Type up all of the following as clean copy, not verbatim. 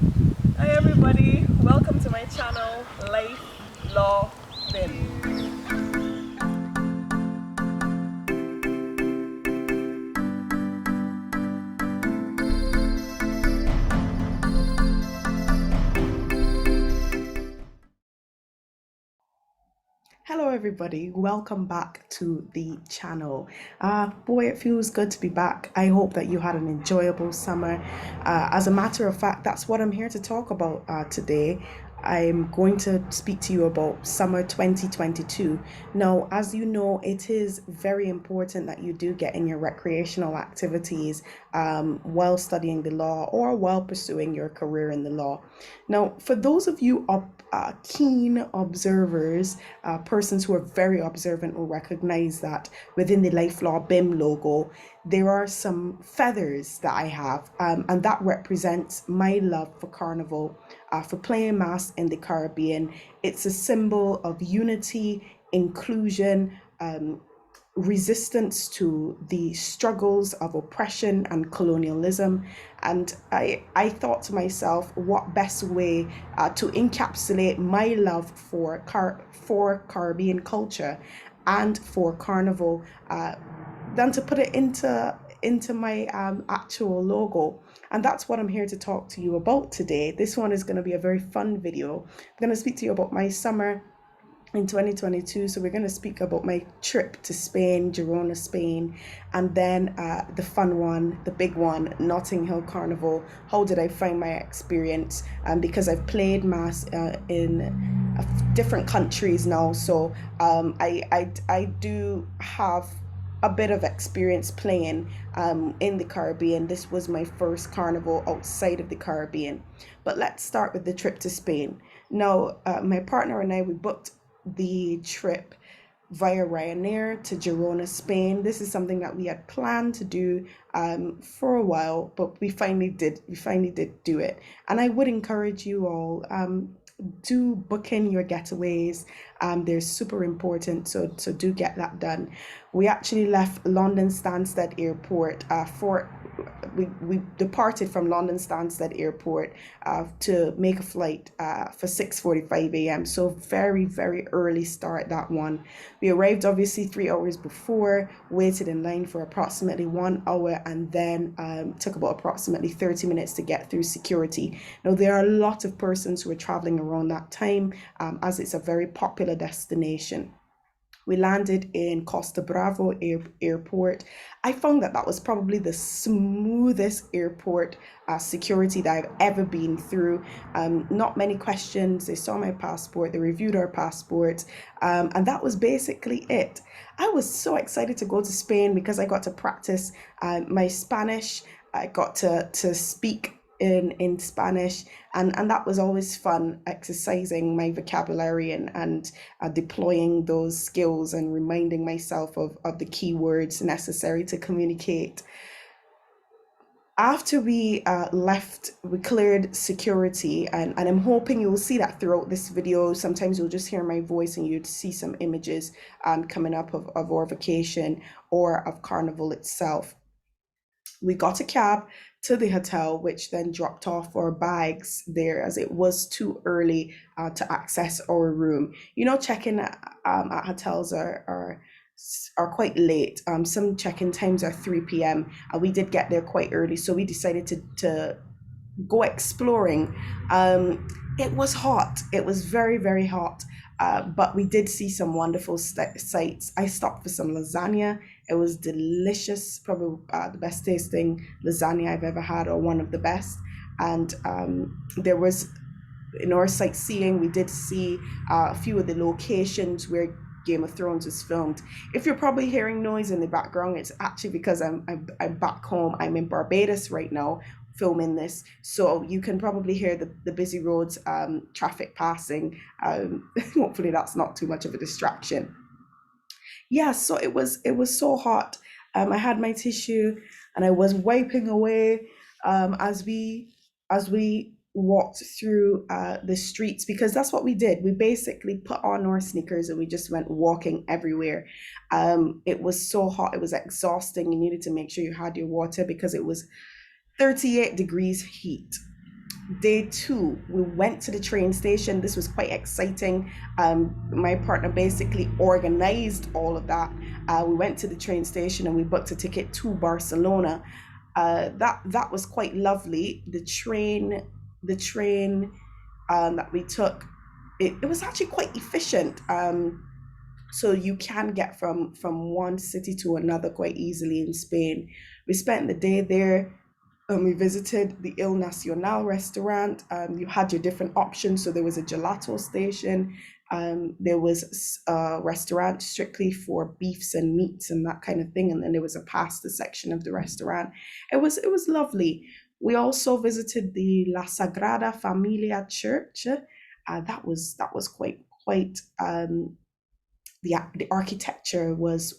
Hi everybody, welcome to my channel, Life, Law, Bim. Hello, everybody. Welcome back to the channel. Boy, it feels good to be back. I hope that you had an enjoyable summer. As a matter of fact, that's what I'm here to talk about today. I'm going to speak to you about summer 2022. Now, as you know, it is very important that you do get in your recreational activities while studying the law or while pursuing your career in the law. Now, for those of you keen observers, persons who are very observant will recognize that within the Life Law BIM logo, there are some feathers that I have, and that represents my love for carnival, for playing mass in the Caribbean. It's a symbol of unity, inclusion, resistance to the struggles of oppression and colonialism. And I thought to myself, what best way to encapsulate my love for Caribbean culture and for carnival than to put it into my actual logo. And that's what I'm here to talk to you about today. This one is going to be a very fun video. I'm going to speak to you about my summer in 2022. So we're going to speak about my trip to Spain, Girona, Spain, and then the fun one, the big one, Notting Hill Carnival. How did I find my experience? Because I've played mass in different countries now, so I do have a bit of experience playing in the Caribbean. This was my first carnival outside of the Caribbean. But let's start with the trip to Spain. Now, my partner and I, we booked the trip via Ryanair to Girona, Spain. This is something that we had planned to do for a while, but we finally did. We finally did do it, and I would encourage you all do book in your getaways. They're super important, so do get that done. We actually left London Stansted Airport for we departed from London Stansted Airport to make a flight for 6:45 a.m. So very early start that one. We arrived obviously 3 hours before, waited in line for approximately 1 hour, and then took about approximately 30 minutes to get through security. Now there are a lot of persons who are traveling around that time as it's a very popular destination. We landed in Costa Bravo airport. I found that that was probably the smoothest airport security that I've ever been through. Not many questions. They saw my passport, they reviewed our passports, and that was basically it. I was so excited to go to Spain because I got to practice my Spanish. I got to speak in Spanish, and that was always fun, exercising my vocabulary and deploying those skills and reminding myself of the key words necessary to communicate. After we left, we cleared security, and I'm hoping you'll see that throughout this video. Sometimes you'll just hear my voice and you'd see some images coming up of our vacation or of Carnival itself. We got a cab to the hotel, which then dropped off our bags there as it was too early to access our room. You know, checking at hotels are quite late. Some check-in times are 3 p.m. We did get there quite early, so we decided to go exploring. It was hot. It was very hot. But we did see some wonderful sights. I stopped for some lasagna. It was delicious, probably the best tasting lasagna I've ever had, or one of the best. And there was, in our sightseeing, we did see a few of the locations where Game of Thrones was filmed. If you're probably hearing noise in the background, it's actually because I'm back home. I'm in Barbados right now filming this, so you can probably hear the busy roads, traffic passing. Hopefully that's not too much of a distraction. Yeah, so it was so hot. I had my tissue and I was wiping away as we walked through the streets, because that's what we did. We basically put on our sneakers and we just went walking everywhere. It was so hot, it was exhausting. You needed to make sure you had your water because it was 38 degrees heat. Day two, we went to the train station. This was quite exciting. My partner basically organized all of that. We went to the train station and we booked a ticket to Barcelona. That was quite lovely. The train that we took, it was actually quite efficient. So you can get from one city to another quite easily in Spain. We spent the day there. We visited the Il Nacional restaurant. You had your different options. So there was a gelato station. There was a restaurant strictly for beefs and meats and that kind of thing. And then there was a pasta section of the restaurant. It was lovely. We also visited the La Sagrada Familia church. That was quite the architecture was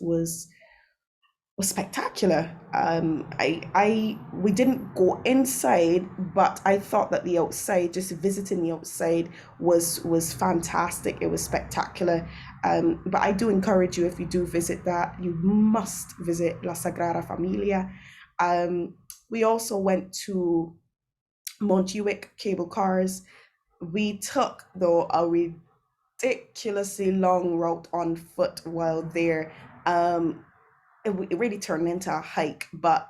spectacular. I we didn't go inside, but I thought that the outside, just visiting the outside, was fantastic. It was spectacular. But I do encourage you, if you do visit that, you must visit La Sagrada Familia. Um, we also went to Montjuic cable cars. We took, though, a ridiculously long route on foot while there. Um, it really turned into a hike, but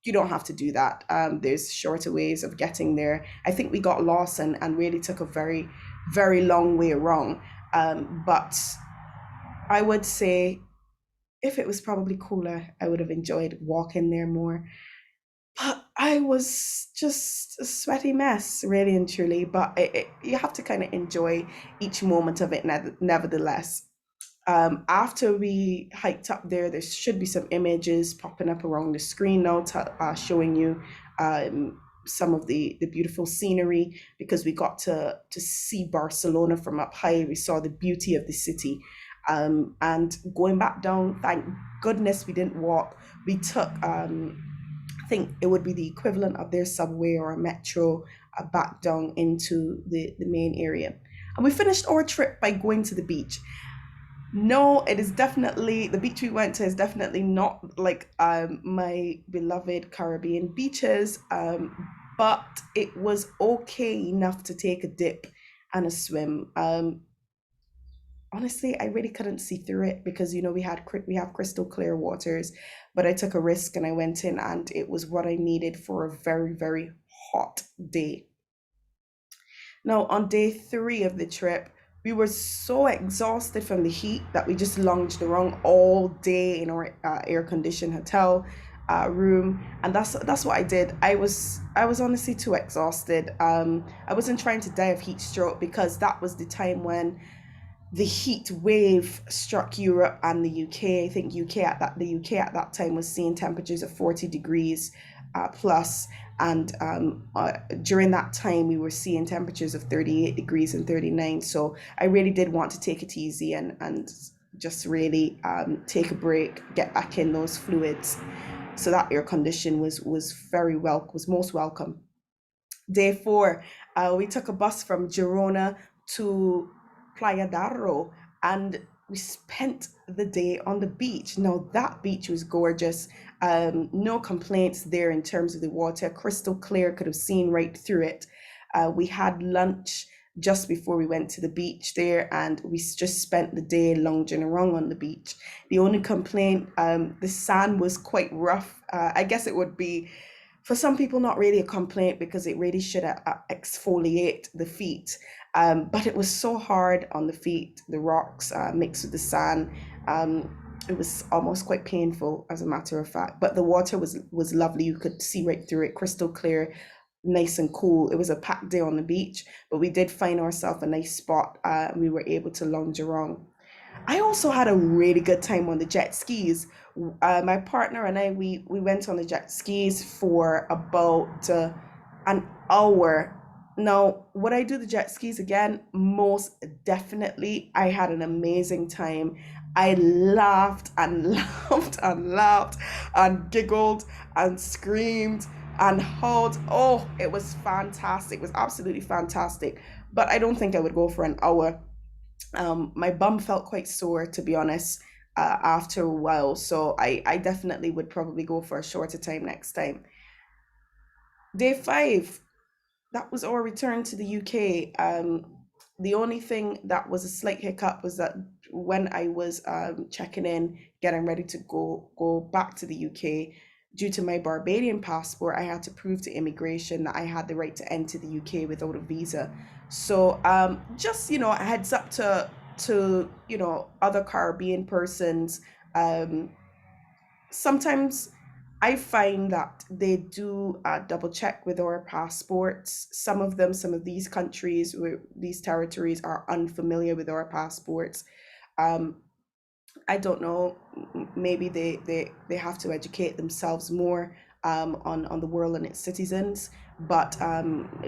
you don't have to do that. There's shorter ways of getting there. I think we got lost and really took a very, very long way around. But I would say if it was probably cooler, I would have enjoyed walking there more. But I was just a sweaty mess, really and truly. But you have to kind of enjoy each moment of it, nevertheless. After we hiked up there, there should be some images popping up around the screen now, showing you some of the beautiful scenery, because we got to see Barcelona from up high. We saw the beauty of the city. And going back down, thank goodness we didn't walk. We took, I think it would be the equivalent of their subway or a metro, back down into the main area. And we finished our trip by going to the beach. No, it is definitely, the beach we went to is definitely not like my beloved Caribbean beaches, but it was okay enough to take a dip and a swim. Honestly, I really couldn't see through it because we have crystal clear waters, but I took a risk and I went in, and it was what I needed for a very, very hot day. Now, on day three of the trip, we were so exhausted from the heat that we just lounged around all day in our air-conditioned hotel room, and that's what I did. I was honestly too exhausted. I wasn't trying to die of heat stroke because that was the time when the heat wave struck Europe and the UK. I think the UK at that time was seeing temperatures of 40 degrees plus, and during that time we were seeing temperatures of 38 degrees and 39. So I really did want to take it easy and just really take a break, get back in those fluids. So that air condition was most welcome. Day four, we took a bus from Girona to Playa Darro, and we spent the day on the beach. Now, that beach was gorgeous. No complaints there in terms of the water, crystal clear, could have seen right through it. We had lunch just before we went to the beach there, and we just spent the day lounging around on the beach. The only complaint, the sand was quite rough. I guess it would be, for some people, not really a complaint because it really should exfoliate the feet. But it was so hard on the feet, the rocks mixed with the sand. It was almost quite painful, as a matter of fact. But the water was lovely. You could see right through it, crystal clear, nice and cool. It was a packed day on the beach, but we did find ourselves a nice spot. We were able to lounge around. I also had a really good time on the jet skis. My partner and we went on the jet skis for about an hour. Now, would I do the jet skis again? Most definitely. I had an amazing time. I laughed and laughed and laughed and giggled and screamed and howled. Oh, it was fantastic. It was absolutely fantastic. But I don't think I would go for an hour. My bum felt quite sore, to be honest, after a while. So I definitely would probably go for a shorter time next time. Day five. that was our return to the UK. The only thing that was a slight hiccup was that when I was checking in, getting ready to go back to the UK, due to my Barbadian passport, I had to prove to immigration that I had the right to enter the UK without a visa. So just a heads up to other Caribbean persons. Um, Sometimes I find that they do double check with our passports. Some of these countries, these territories are unfamiliar with our passports. Um, I don't know. Maybe they have to educate themselves more on the world and its citizens. But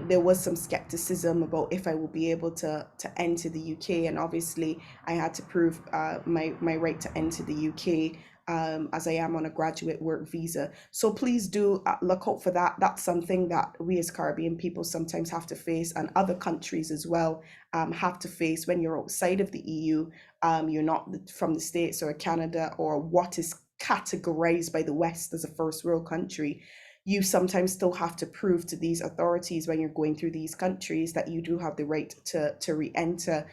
there was some skepticism about if I will be able to enter the UK, and obviously I had to prove my right to enter the UK. As I am on a graduate work visa. So please do look out for that. That's something that we as Caribbean people sometimes have to face, and other countries as well have to face when you're outside of the EU. You're not from the States or Canada or what is categorized by the West as a first world country. You sometimes still have to prove to these authorities when you're going through these countries that you do have the right to re-enter.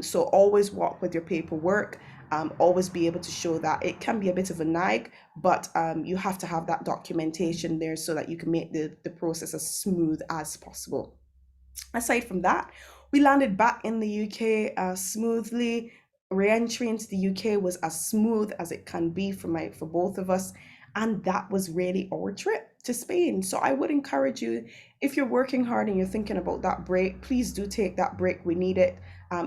So always walk with your paperwork. Always be able to show that. It can be a bit of a nag, but you have to have that documentation there so that you can make the process as smooth as possible. Aside from that, we landed back in the UK smoothly. Re-entry into the UK was as smooth as it can be for both of us, and that was really our trip to Spain. So I would encourage you, if you're working hard and you're thinking about that break, please do take that break. We need it,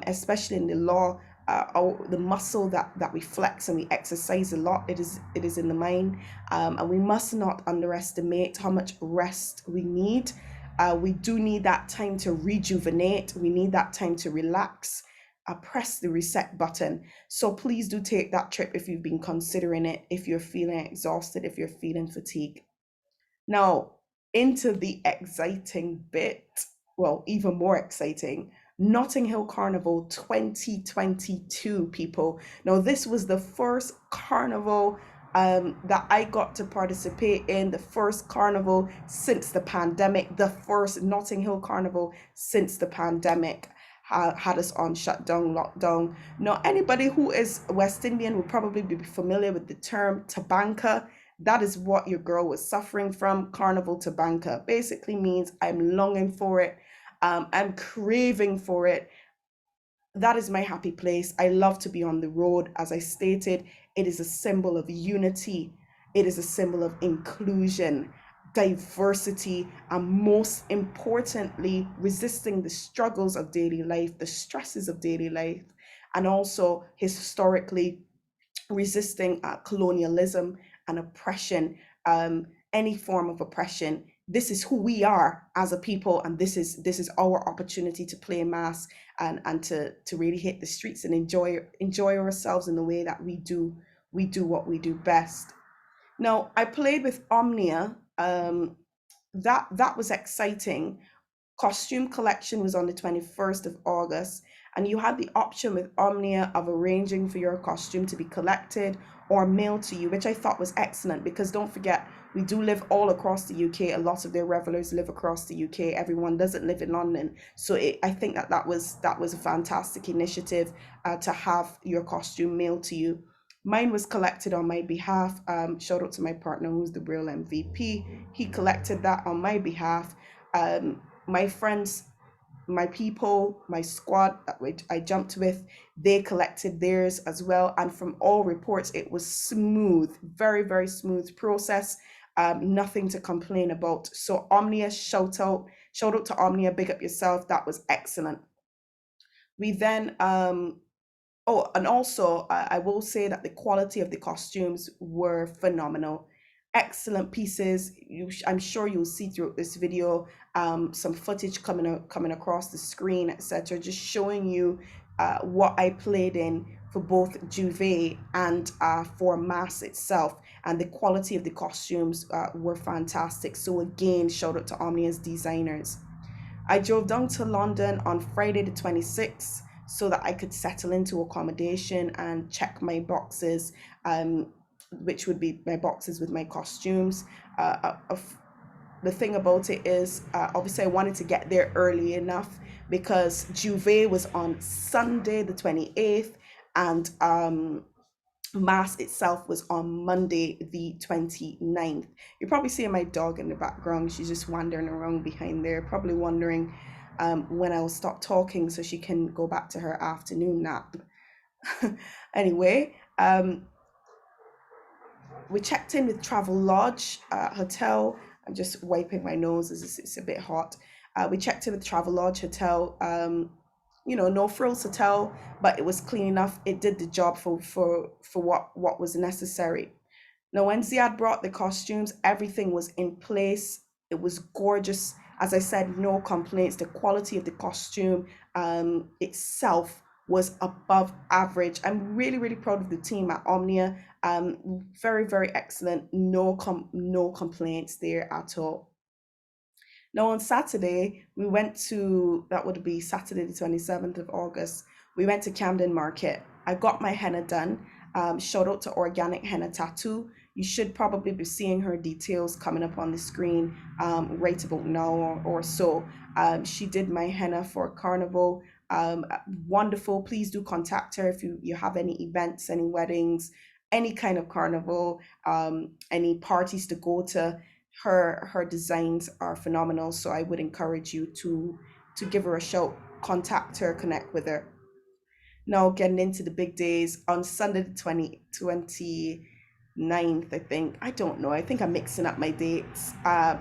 especially in the law. The muscle that we flex and we exercise a lot, it is in the mind, and we must not underestimate how much rest we need. We do need that time to rejuvenate. We need that time to relax. Press the reset button. So please do take that trip if you've been considering it, if you're feeling exhausted, if you're feeling fatigued. Now, into the exciting bit, well, even more exciting, Notting Hill Carnival 2022, people. Now, this was the first carnival that I got to participate in, the first carnival since the pandemic, the first Notting Hill Carnival since the pandemic had us on shutdown, lockdown. Now, anybody who is West Indian will probably be familiar with the term tabanka. That is what your girl was suffering from. Carnival tabanka basically means I'm longing for it. I'm craving for it. That is my happy place. I love to be on the road. As I stated, it is a symbol of unity, it is a symbol of inclusion, diversity, and most importantly, resisting the struggles of daily life, the stresses of daily life, and also historically resisting colonialism and oppression, any form of oppression. This is who we are as a people, and this is our opportunity to play mass and to really hit the streets and enjoy ourselves in the way that we do what we do best. Now, I played with Omnia. That was exciting. Costume collection was on the 21st of August, and you had the option with Omnia of arranging for your costume to be collected or mailed to you, which I thought was excellent because don't forget, we do live all across the UK. A lot of their revelers live across the UK. Everyone doesn't live in London. So I think that was a fantastic initiative to have your costume mailed to you. Mine was collected on my behalf. Shout out to my partner, who's the real MVP. He collected that on my behalf. My friends, my people, my squad that I jumped with, they collected theirs as well. And from all reports, it was smooth, very, very smooth process. Nothing to complain about. So Omnia, shout out to Omnia, big up yourself. That was excellent. We then Oh, and also, I will say that the quality of the costumes were phenomenal. Excellent pieces. I'm sure you'll see throughout this video some footage coming across the screen, etc., just showing you what I played in for both Juve and for Mass itself. And the quality of the costumes were fantastic. So again, shout out to Omnia's designers. I drove down to London on Friday the 26th so that I could settle into accommodation and check my boxes, which would be my boxes with my costumes. the thing about it is, obviously I wanted to get there early enough because Juve was on Sunday the 28th, and Mass itself was on Monday the 29th. You're probably seeing my dog in the background. She's just wandering around behind there, probably wondering when I'll stop talking so she can go back to her afternoon nap. Anyway, we checked in with Travel Lodge Hotel. I'm just wiping my nose as it's a bit hot. We checked in with Travel Lodge Hotel. No frills hotel, but it was clean enough. It did the job for what was necessary. Now, when Ziad brought the costumes, everything was in place. It was gorgeous. As I said, no complaints. The quality of the costume itself was above average. I'm really, really proud of the team at Omnia. Very, very excellent. No complaints there at all. Now, on Saturday, we went to, that would be Saturday, the 27th of August, we went to Camden Market. I got my henna done. Shout out to Organic Henna Tattoo. You should probably be seeing her details coming up on the screen right about now or so. She did my henna for Carnival. Wonderful. Please do contact her if you have any events, any weddings, any kind of carnival, any parties to go to. Her designs are phenomenal, so I would encourage you to give her a shout, contact her, connect with her. Now getting into the big days on Sunday the 29th, I think. I don't know. I think I'm mixing up my dates.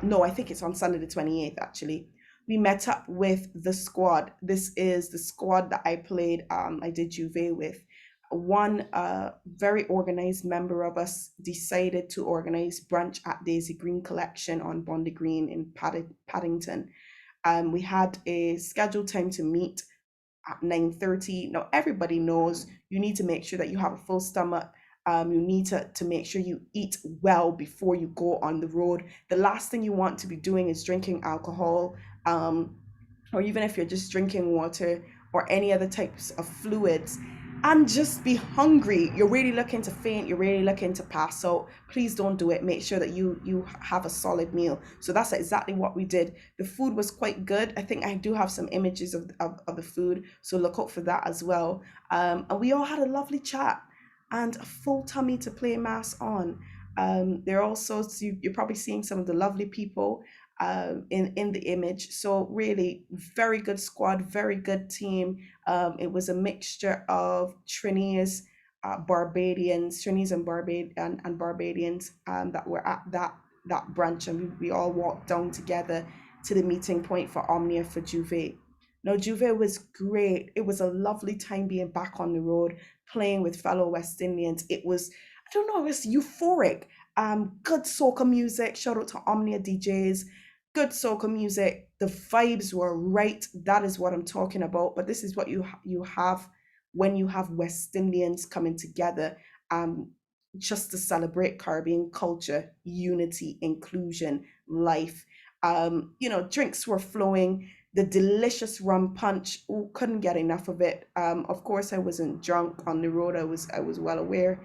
No, I think it's on Sunday the 28th actually. We met up with the squad. This is the squad that I played, I did Juve with. One very organized member of us decided to organize brunch at Daisy Green Collection on Bondi Green in Paddington. We had a scheduled time to meet at 9:30. Now everybody knows you need to make sure that you have a full stomach. You need to make sure you eat well before you go on the road. The last thing you want to be doing is drinking alcohol, or even if you're just drinking water or any other types of fluids, and just be hungry. You're really looking to faint, you're really looking to pass out. Please don't do it. Make sure that you have a solid meal. So that's exactly what we did. The food was quite good. I think I do have some images of the food, so look out for that as well. And we all had a lovely chat and a full tummy to play mass on. There also, so you're probably seeing some of the lovely people in the image. So really, very good squad, very good team. It was a mixture of Trinis, Trinidad and Barbadians that were at that brunch, and we all walked down together to the meeting point for Omnia for Juve. Now, Juve was great. It was a lovely time being back on the road, playing with fellow West Indians. It was, I don't know, it was euphoric. Good soca music. Shout out to Omnia DJs. Good soca music. The vibes were right. That is what I'm talking about. But this is what you have when you have West Indians coming together, um, just to celebrate Caribbean culture, unity, inclusion, life. Drinks were flowing. The delicious rum punch. Ooh, couldn't get enough of it. Of course, I wasn't drunk on the road. I was well aware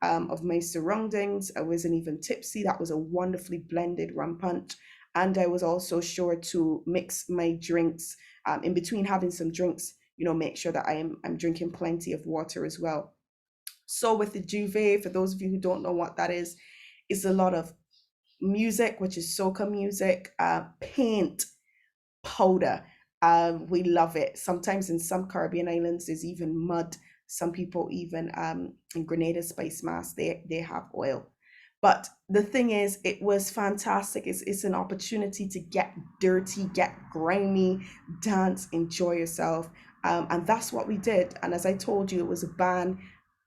of my surroundings. I wasn't even tipsy. That was a wonderfully blended rum punch. And I was also sure to mix my drinks in between having some drinks, make sure that I'm drinking plenty of water as well. So with the Juve, for those of you who don't know what that is a lot of music, which is soca music, paint, powder. We love it. Sometimes in some Caribbean islands, there's even mud. Some people even in Grenada Spice Mass, they have oil. But the thing is, it was fantastic. It's an opportunity to get dirty, get grimy, dance, enjoy yourself. And that's what we did. And as I told you, it was a band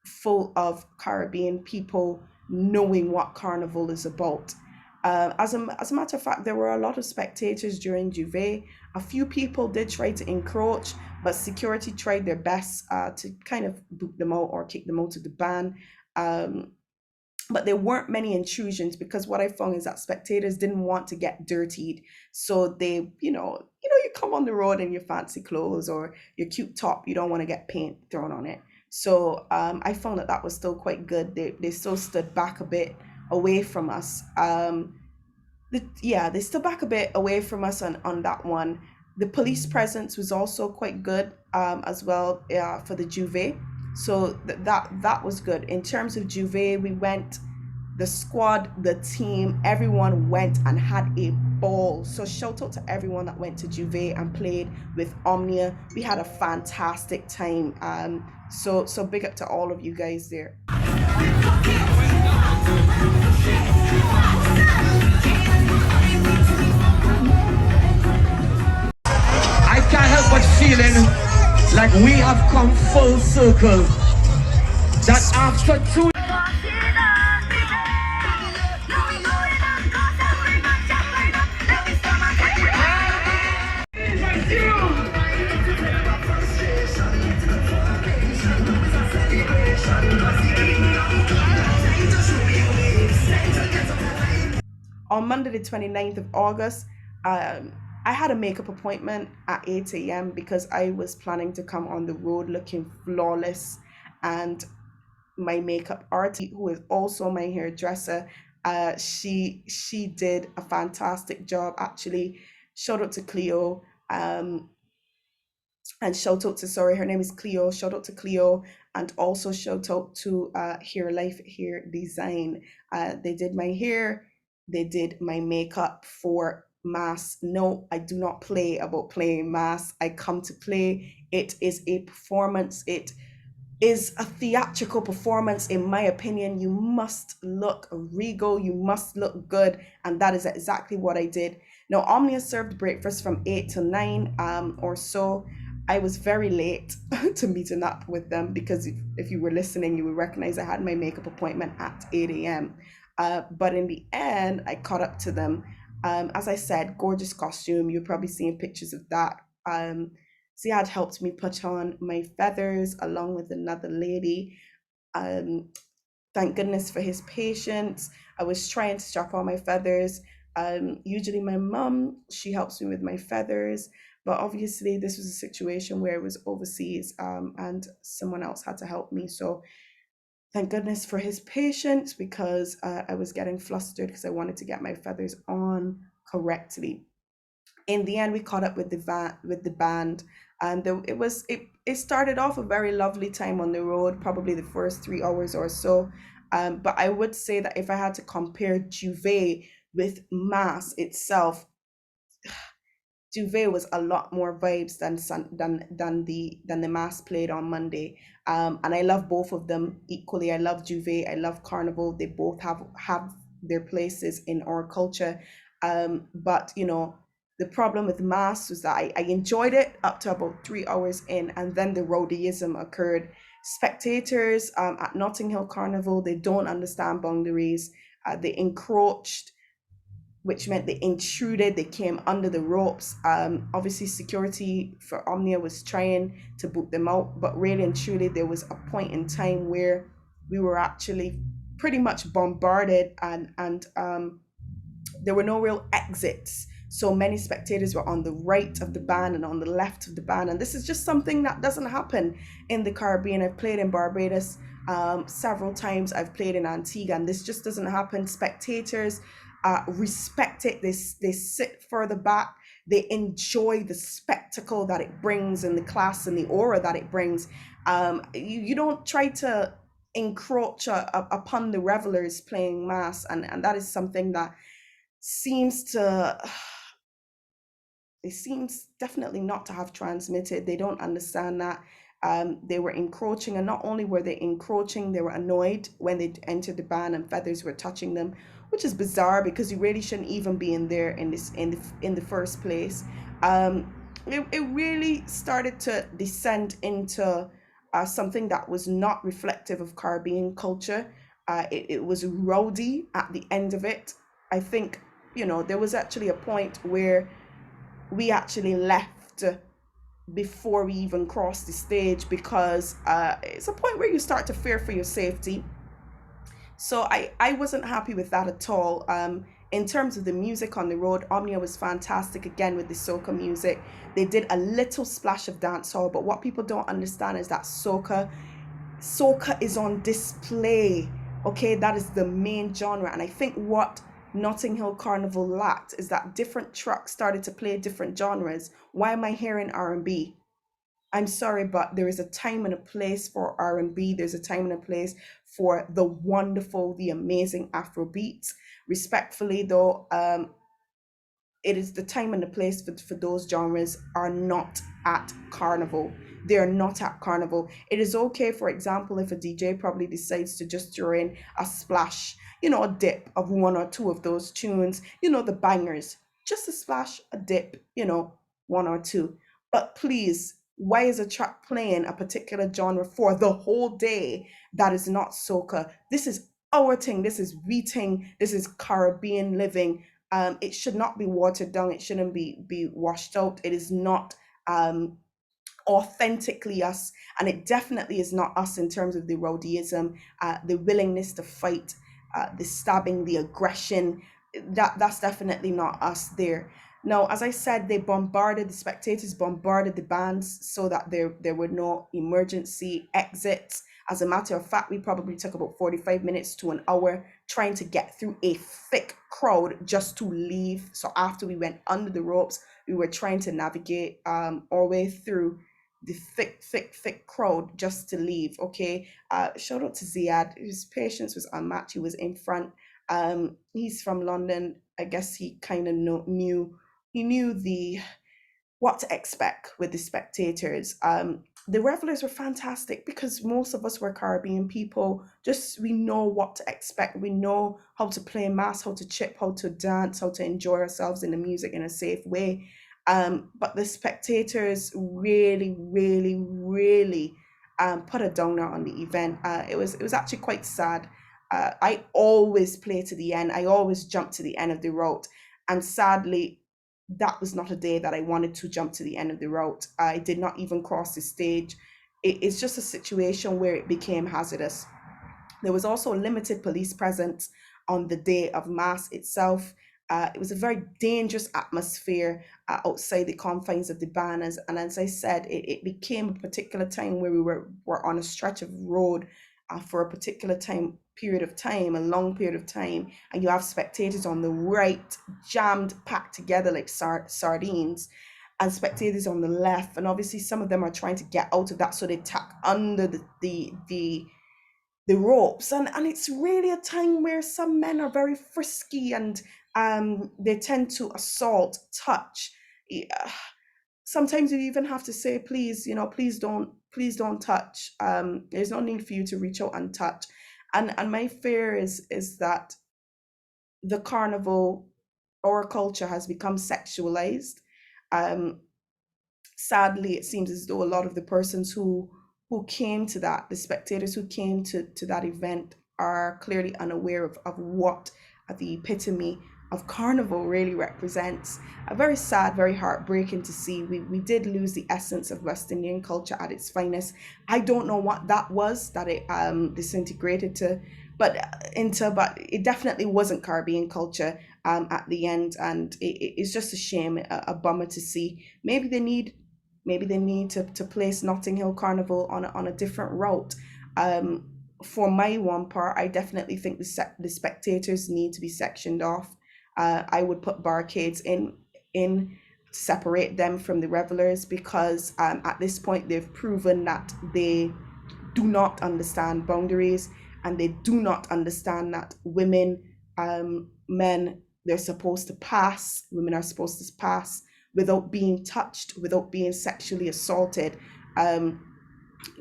full of Caribbean people knowing what Carnival is about. As a matter of fact, there were a lot of spectators during Juve. A few people did try to encroach, but security tried their best to kind of boot them out or kick them out of the ban. Um, but there weren't many intrusions because what I found is that spectators didn't want to get dirtied. So they, you come on the road in your fancy clothes or your cute top, you don't want to get paint thrown on it. So I found that that was still quite good. They still stood back a bit away from us. Yeah, they stood back a bit away from us on that one. The police presence was also quite good, as well, for the Juve. So that was good. In terms of Juve, we went, the squad, the team, everyone went and had a ball. So shout out to everyone that went to Juve and played with Omnia. We had a fantastic time. So big up to all of you guys there. I can't help but feeling like we have come full circle. That after two. On Monday, the 29th of August, I had a makeup appointment at 8 a.m. because I was planning to come on the road looking flawless. And my makeup artist, who is also my hairdresser, she did a fantastic job actually. Shout out to Cleo. And shout out to, sorry, her name is Cleo. Shout out to Cleo, and also shout out to Hair Life Hair Design. They did my hair, they did my makeup for mass. No, I do not play about playing mass. I come to play. It is a performance. It is a theatrical performance. In my opinion, you must look regal, you must look good, and that is exactly what I did. Now, Omnia served breakfast from 8 to 9, or so. I was very late to meeting up with them because if you were listening, you would recognize I had my makeup appointment at 8 a.m. But in the end, I caught up to them. As I said, gorgeous costume. You're probably seeing pictures of that. Ziad helped me put on my feathers along with another lady. Um, thank goodness for his patience. I was trying to strap on my feathers. Usually my mum, she helps me with my feathers, but obviously this was a situation where it was overseas, and someone else had to help me. So thank goodness for his patience because I was getting flustered because I wanted to get my feathers on correctly. In the end, we caught up with the band, and it started off a very lovely time on the road, probably the first 3 hours or so. But I would say that if I had to compare Juve with Mass itself, Juve was a lot more vibes than the Mass played on Monday. And I love both of them equally. I love Juve. I love Carnival. They both have their places in our culture. But the problem with Mass was that I enjoyed it up to about 3 hours in, and then the rowdyism occurred. Spectators at Notting Hill Carnival, they don't understand boundaries. They encroached, which meant they intruded, they came under the ropes. Obviously, security for Omnia was trying to boot them out, but really and truly, there was a point in time where we were actually pretty much bombarded, and there were no real exits. So many spectators were on the right of the band and on the left of the band. And this is just something that doesn't happen in the Caribbean. I've played in Barbados several times. I've played in Antigua, and this just doesn't happen. Spectators respect it. They sit further back. They enjoy the spectacle that it brings and the class and the aura that it brings. You don't try to encroach upon the revelers playing mass, and that is something that seems to it seems definitely not to have transmitted. They don't understand that they were encroaching, and not only were they encroaching, they were annoyed when they entered the band and feathers were touching them, which is bizarre because you really shouldn't even be in there in the first place. It really started to descend into something that was not reflective of Caribbean culture. It was rowdy at the end of it. I think there was actually a point where we actually left before we even crossed the stage because it's a point where you start to fear for your safety. So I wasn't happy with that at all. In terms of the music on the road, Omnia was fantastic again with the soca music. They did a little splash of dancehall, but what people don't understand is that soca is on display. Okay, that is the main genre, and I think what Notting Hill Carnival lacked is that different trucks started to play different genres. Why am I hearing R&B? I'm sorry, but there is a time and a place for R&B. There's a time and a place for the wonderful, the amazing Afro beats. Respectfully, though, it is the time and the place for those genres are not at carnival. They are not at carnival. It is okay, for example, if a DJ probably decides to just throw in a splash, a dip of one or two of those tunes, the bangers, just a splash, a dip, one or two. But please, why is a track playing a particular genre for the whole day that is not soca? This is our thing. This is we thing. This is Caribbean living. It should not be watered down. It shouldn't be washed out. It is not um, authentically us, and it definitely is not us in terms of the rowdyism, the willingness to fight, the stabbing, the aggression. That's definitely not us there. Now, as I said, the spectators bombarded the bands so that there were no emergency exits. As a matter of fact, we probably took about 45 minutes to an hour trying to get through a thick crowd just to leave. So after we went under the ropes, we were trying to navigate our way through the thick crowd just to leave. Okay. Shout out to Ziad. His patience was unmatched. He was in front. He's from London. I guess he kind of knew the what to expect with the spectators. The revelers were fantastic because most of us were Caribbean people. Just we know what to expect. We know how to play mass, how to chip, how to dance, how to enjoy ourselves in the music in a safe way. But the spectators really, really, really put a downer on the event. It was actually quite sad. I always play to the end. I always jump to the end of the route, and sadly, that was not a day that I wanted to jump to the end of the route. I did not even cross the stage. It's just a situation where it became hazardous. There was also limited police presence on the day of Mass itself. It was a very dangerous atmosphere outside the confines of the banners. And as I said, it became a particular time where were on a stretch of road for a particular period of time, a long period of time, and you have spectators on the right, jammed, packed together like sardines, and spectators on the left. And obviously, some of them are trying to get out of that, so they tack under the ropes, and it's really a time where some men are very frisky, and they tend to assault, touch. Yeah. Sometimes you even have to say, please, please don't touch. There's no need for you to reach out and touch. And my fear is that the carnival, our culture, has become sexualized. Um, Sadly, it seems as though a lot of the persons who came to that, the spectators who came to that event, are clearly unaware of what the epitome of carnival really represents. A very sad, very heartbreaking to see. We did lose the essence of West Indian culture at its finest. I don't know what that was that it disintegrated to, but but it definitely wasn't Caribbean culture at the end, and it's just a shame, a bummer to see. Maybe they need to place Notting Hill Carnival on a different route. For my one part, I definitely think the spectators need to be sectioned off. I would put barricades in separate them from the revelers, because at this point they've proven that they do not understand boundaries, and they do not understand that men, they're supposed to pass. Women are supposed to pass without being touched, without being sexually assaulted. Um,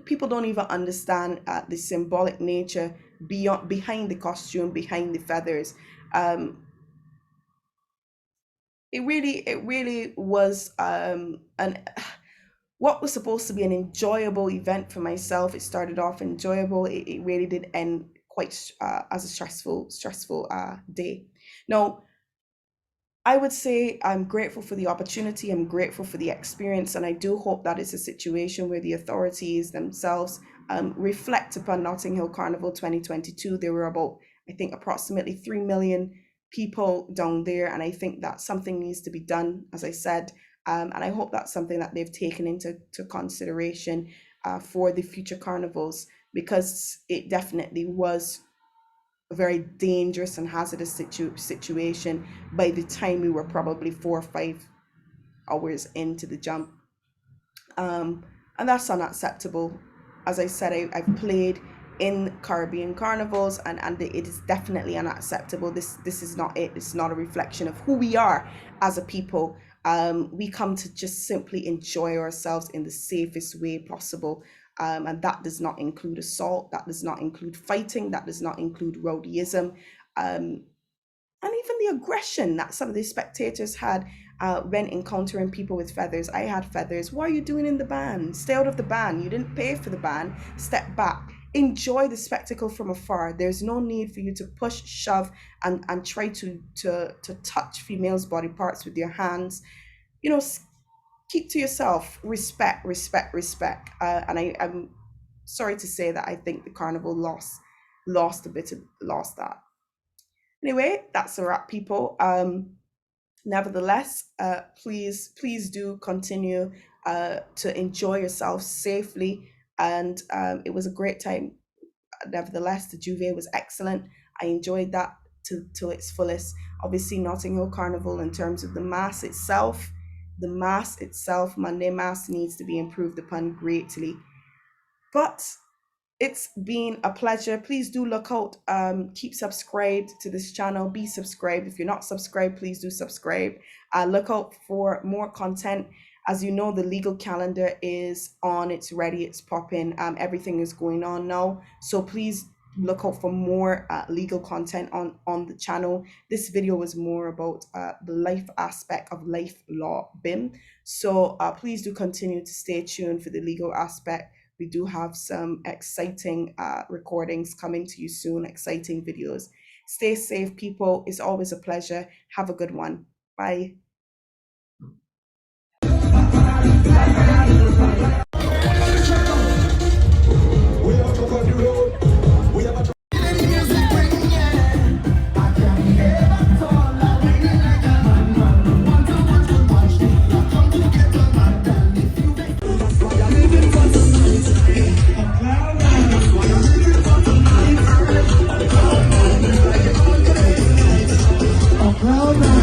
People don't even understand the symbolic nature behind the costume, behind the feathers. Um, it really was an what was supposed to be an enjoyable event for myself. It started off enjoyable. It really did end quite as a stressful day. Now, I would say I'm grateful for the opportunity, I'm grateful for the experience, and I do hope that it's a situation where the authorities themselves reflect upon Notting Hill Carnival 2022. There were about, I think, approximately 3 million people down there, and I think that something needs to be done, as I said, and I hope that's something that they've taken into consideration for the future carnivals, because it definitely was a very dangerous and hazardous situation by the time we were probably 4 or 5 hours into the jump. And that's unacceptable. As I said, I've played in Caribbean carnivals, and it is definitely unacceptable. This is not it. It's not a reflection of who we are as a people. We come to just simply enjoy ourselves in the safest way possible. And that does not include assault, that does not include fighting, that does not include rowdyism, and even the aggression that some of the spectators had when encountering people with feathers. I had feathers. What are you doing in the ban? Stay out of the ban. You didn't pay for the ban. Step back. Enjoy the spectacle from afar. There's no need for you to push, shove, and try to touch females' body parts with your hands. You know, keep to yourself. Respect, respect, respect. And I'm sorry to say that I think the carnival lost that. Anyway, that's a wrap, people. Nevertheless, please do continue to enjoy yourself safely. And it was a great time. Nevertheless, the Juve was excellent. I enjoyed that to its fullest. Obviously, Notting Hill Carnival, in terms of the mass itself, Monday mass needs to be improved upon greatly. But it's been a pleasure. Please do look out. Keep subscribed to this channel. Be subscribed. If you're not subscribed, please do subscribe. Look out for more content. As you know, the legal calendar is on. It's ready. It's popping. Everything is going on now. So please look out for more legal content on the channel. This video was more about the life aspect of life law BIM. So please do continue to stay tuned for the legal aspect. We do have some exciting recordings coming to you soon, exciting videos. Stay safe, people. It's always a pleasure. Have a good one. Bye. Cloud nine.